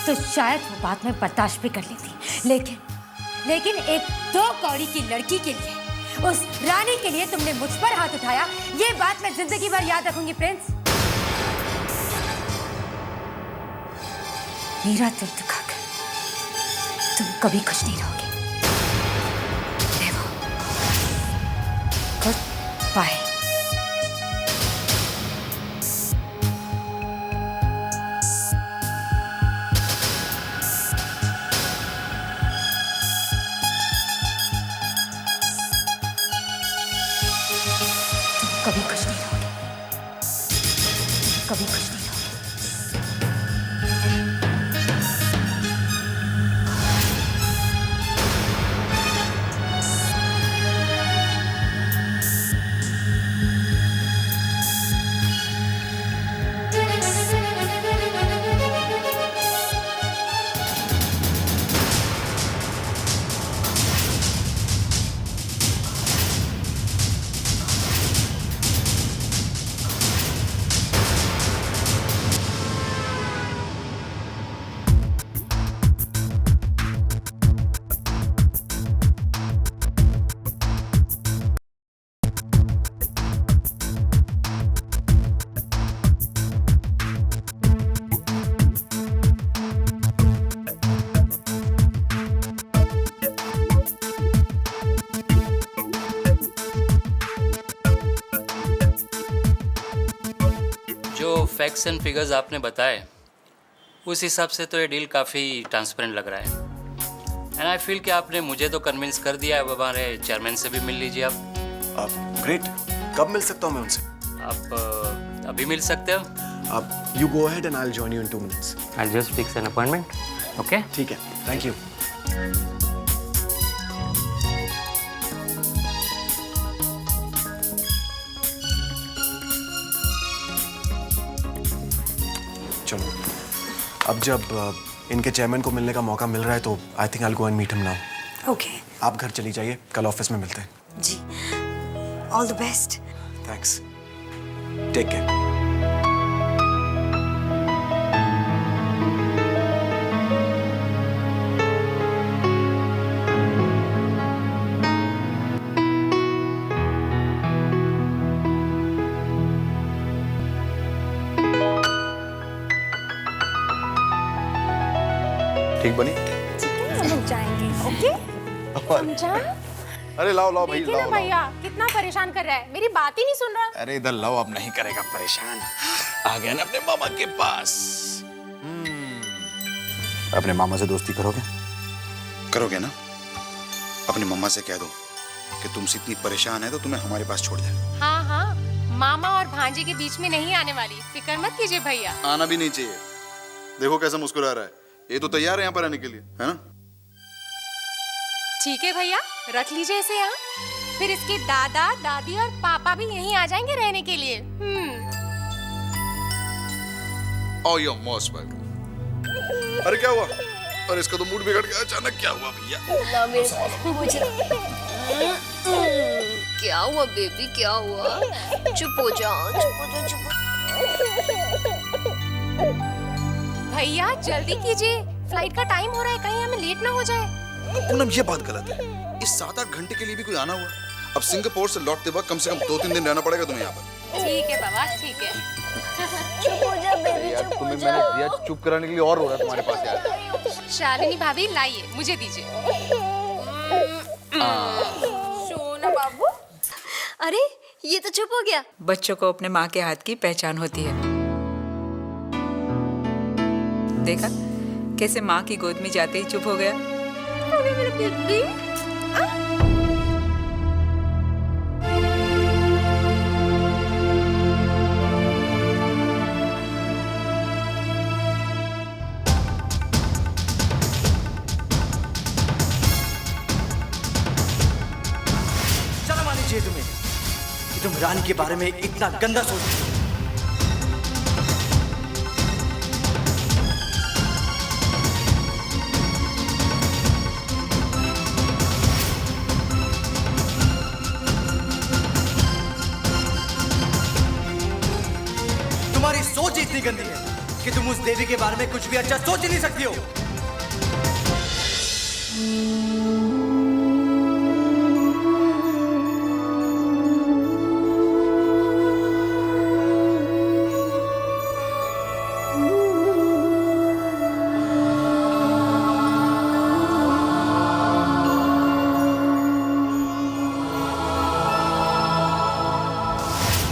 तो शायद वो बात मैं बर्दाश्त भी कर लेती, लेकिन एक 2 कौड़ी की लड़की के लिए, उस रानी के लिए तुमने मुझ पर हाथ उठाया। ये बात मैं जिंदगी भर याद रखूंगी प्रिंस। मेरा दिल दुखाकर तुम कभी खुश नहीं रहोगे। Good bye. कभी खुश नहीं रहोगे, कभी खुश नहीं रहोगे। जो फैक्ट्स एंड फिगर्स आपने बताए उस हिसाब से तो ये डील काफ़ी ट्रांसपेरेंट लग रहा है। एंड आई फील कि आपने मुझे तो कन्विंस कर दिया है। अब हमारे चेयरमैन से भी मिल लीजिए आप। ग्रेट। कब मिल सकता हूँ मैं उनसे? आप अभी मिल सकते हो। आप you go ahead and I will join you in 2 minutes। I just fix an appointment. Okay ठीक है, थैंक यू। चलो, अब जब इनके चेयरमैन को मिलने का मौका मिल रहा है तो I think I will go and meet him now. Okay. आप घर चली जाइए, कल ऑफिस में मिलते हैं। जी, all the best. Thanks, take care. ठीक बनी? समझ जाएंगे। ओके समझा? अरे लाओ लाओ भाई, देखिए ना लाओ भैया कितना परेशान कर रहा है, मेरी बात ही नहीं सुन रहा। अरे इधर लाओ, अब नहीं करेगा परेशान। आ गया ना अपने मामा के पास। अपने मामा से दोस्ती करोगे? करोगे ना? अपनी मम्मा से कह दो कि तुमसे इतनी परेशान है तो तुम्हें हमारे पास छोड़ जाए। हाँ हाँ, मामा और भांजे के बीच में नहीं आने वाली, फिक्र मत कीजिए भैया। आना भी नहीं चाहिए। देखो कैसा मुस्कुरा रहा है, ये तो तैयार है यहाँ पर आने के लिए, है ना? ठीक है भैया, रख लीजिए इसे यहाँ। फिर इसके दादा दादी और पापा भी यहीं आ जाएंगे रहने के लिए। Oh, you're most welcome। अरे क्या हुआ? अरे इसका तो मूड बिगड़ गया अचानक। क्या हुआ भैया? क्या हुआ बेबी, क्या हुआ? चुप हो जाओ, चुप हो जाओ, चुप हो। भैया जल्दी कीजिए, फ्लाइट का टाइम हो रहा है, कहीं हमें लेट ना हो जाए। पूनम, ये बात गलत है। इस 7-8 घंटे के लिए भी कोई आना हुआ? अब सिंगापुर से लौटते वक्त कम से कम 2-3 दिन रहना पड़ेगा तुम्हें यहाँ पर। ठीक है बाबा, ठीक है। चुप हो जा बेबी, यार तुम्हें मैंने दिया चुप कराने के लिए, और रो रहा है तुम्हारे पास यार। शालिनी भाभी लाइए, मुझे दीजिए। सोना बाबू। अरे ये तो चुप हो गया। बच्चों को अपने माँ के हाथ की पहचान होती है। देखा, कैसे माँ की गोद में जाते ही चुप हो गया। मेरे बेबी शर्म आनी चाहिए तुम्हें कि तुम रानी के बारे में इतना गंदा सोचते हो। तुम्हारी सोच इतनी गंदी है कि तुम उस देवी के बारे में कुछ भी अच्छा सोच ही नहीं सकती हो।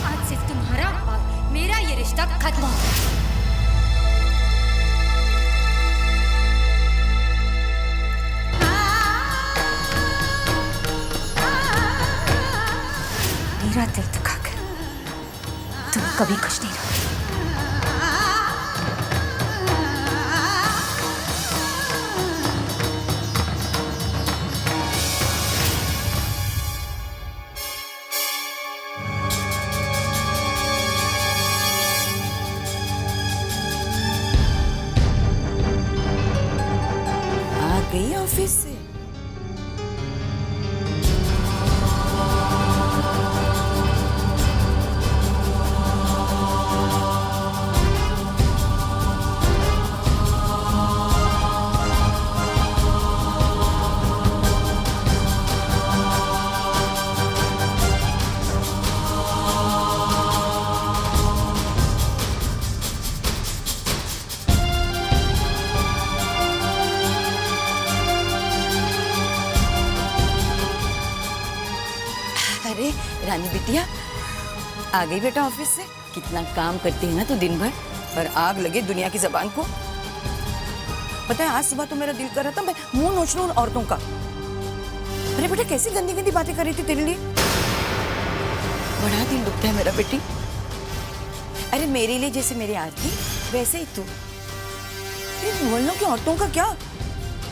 आज से तुम्हारा और मेरा ये रिश्ता खत्म हो गया। मेरा दिल दुखा कर तुम कभी खुश नहीं रहोगे। आ गई ऑफिस से। अरे रानी बिटिया आ गई बेटा ऑफिस से। कितना काम करती है ना तू दिन भर, पर आग लगे दुनिया की जबान को। पता है आज सुबह तो मेरा दिल कर रहा था मैं मुंह नोच लूं औरतों का। अरे बेटा कैसी गंदी गंदी बातें कर रही थी तेरे लिए। बड़ा दिल दुखता है मेरा बेटी। अरे मेरे लिए जैसे मेरी आरती वैसे ही तू। इन मोहल्लों की औरतों का क्या,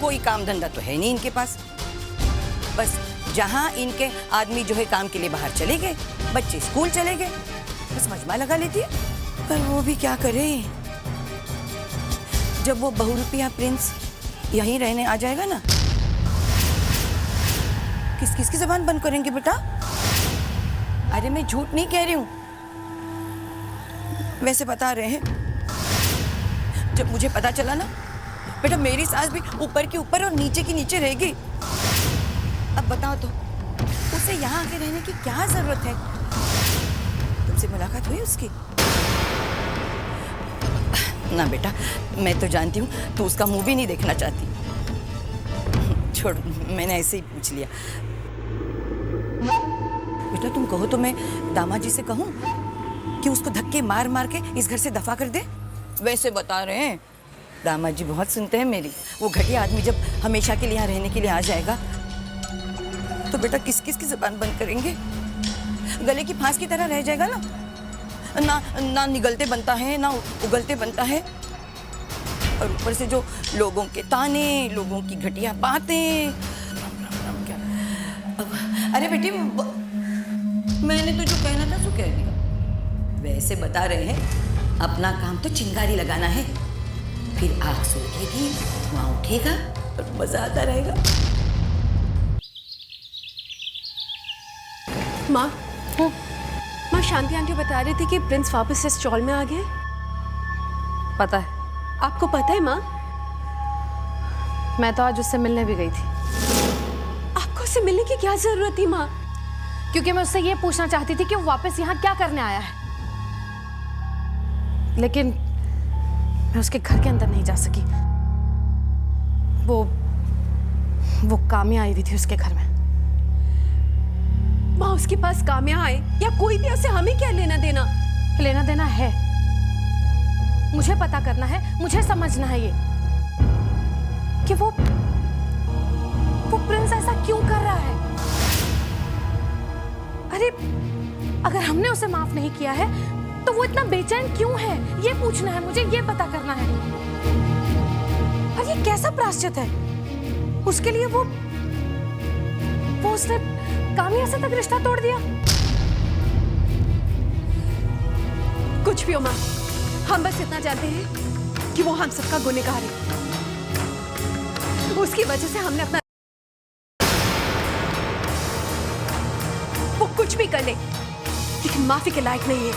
कोई काम धंधा तो है नहीं इनके पास। बस जहाँ इनके आदमी जो है काम के लिए बाहर चले गए, बच्चे स्कूल चले गए, बस मजमा लगा लेती है। पर वो भी क्या करे, जब वो बहुरूपिया प्रिंस यहीं रहने आ जाएगा ना, किस किस की जबान बंद करेंगे बेटा। अरे मैं झूठ नहीं कह रही हूँ, वैसे बता रहे हैं। जब मुझे पता चला ना बेटा मेरी सास भी ऊपर की ऊपर और नीचे की नीचे रहेगी। अब बताओ तो उसे यहाँ आके रहने की क्या जरूरत है। तुमसे मुलाकात हुई उसकी? ना बेटा मैं तो जानती हूँ तू उसका मुंह भी नहीं देखना चाहती। छोड़, मैंने ऐसे ही पूछ लिया। बेटा तुम कहो तो मैं दामाद जी से कहूँ कि उसको धक्के मार मार के इस घर से दफा कर दे। वैसे बता रहे हैं दामाद जी बहुत सुनते हैं मेरी। वो घटिया आदमी जब हमेशा के लिए यहाँ रहने के लिए आ जाएगा तो बेटा किस किस की जबान बंद करेंगे। गले की फांस की तरह रह जाएगा ना निगलते बनता है ना उगलते बनता है। और ऊपर से जो लोगों के ताने, लोगों की घटिया बातें। क्या अरे बेटी मैंने तो जो कहना था तो कह दिया। वैसे बता रहे हैं अपना काम तो चिंगारी लगाना है, फिर आग सूखेगी धुआं उठेगा और मजा आता रहेगा। माँ माँ शांति आंटी बता रही थी कि प्रिंस वापस से स्टॉल में आ गए। पता है। आपको पता है माँ? मैं तो आज उससे मिलने भी गई थी। आपको उससे मिलने की क्या जरूरत थी माँ? क्योंकि मैं उससे ये पूछना चाहती थी कि वो वापस यहाँ क्या करने आया है। लेकिन मैं उसके घर के अंदर नहीं जा सकी। वो काम्या आई हुई थी उसके घर में। माँ उसके पास काम्या आए या कोई भी उसे हमें क्या लेना देना? लेना देना है, मुझे पता करना है, मुझे समझना है ये। कि वो प्रिंस ऐसा क्यों कर रहा है। अरे अगर हमने उसे माफ नहीं किया है तो वो इतना बेचैन क्यों है, ये पूछना है मुझे, ये पता करना है। और ये कैसा प्रायश्चित है उसके लिए, वो उसने कामिया से तक रिश्ता तोड़ दिया। कुछ भी हो माँ, हम बस इतना जानते हैं कि वो हम सबका गुनहगार है। उसकी वजह से हमने अपना, वो कुछ भी कर ले लेकिन माफी के लायक नहीं है।